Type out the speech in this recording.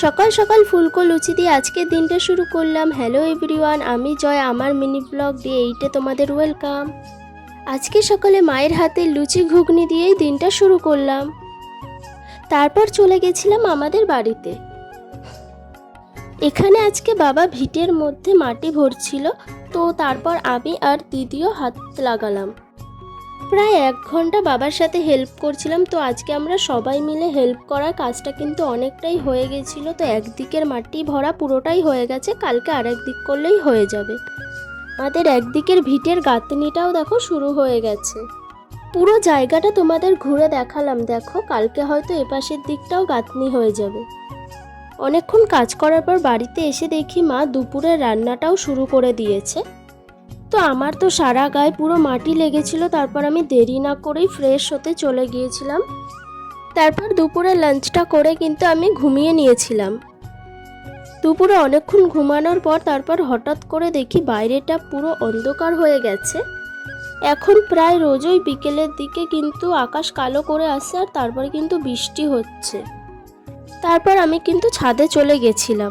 সকাল সকাল ফুলকো লুচি দিয়ে আজকের দিনটা শুরু করলাম। হ্যালো এভরিওয়ান, আমি জয়, আমার মিনি ব্লগ ডে 8-এ তোমাদের ওয়েলকাম। আজকে সকালে মায়ের হাতে লুচি ঘুগনি দিয়েই দিনটা শুরু করলাম। তারপর চলে গেছিলাম আমাদের বাড়িতে। এখানে আজকে বাবা ভিটের মধ্যে মাটি ভরছিল, তো তারপর আমি আর দিদিও হাত লাগালাম। প্রায় 1 ঘন্টা বাবার সাথে হেল্প করছিলাম। তো আজকে আমরা সবাই মিলে হেল্প করার কাজটা কিন্তু অনেকটাই হয়ে গেছিলো। তো একদিকের মাটি ভরা পুরোটাই হয়ে গেছে, কালকে আরেক দিক করলেই হয়ে যাবে। আমাদের একদিকের ভিটের গাঁথনিটাও দেখো শুরু হয়ে গেছে। পুরো জায়গাটা তোমাদের ঘুরে দেখালাম, দেখো কালকে হয়তো এপাশের দিকটাও গাঁথনি হয়ে যাবে। অনেকক্ষণ কাজ করার পর বাড়িতে এসে দেখি মা দুপুরের রান্নাটাও শুরু করে দিয়েছে। তো আমার তো সারা গায়ে পুরো মাটি লেগেছিল, তারপর আমি দেরি না করেই ফ্রেশ হতে চলে গিয়েছিলাম। তারপর দুপুরে লাঞ্চটা করে কিন্তু আমি ঘুমিয়ে নিয়েছিলাম। দুপুরে অনেকক্ষণ ঘুমানোর পর তারপর হঠাৎ করে দেখি বাইরেটা পুরো অন্ধকার হয়ে গেছে। এখন প্রায় রোজই বিকেলের দিকে কিন্তু আকাশ কালো করে আসে আর তারপরে কিন্তু বৃষ্টি হচ্ছে। তারপর আমি কিন্তু ছাদে চলে গেছিলাম।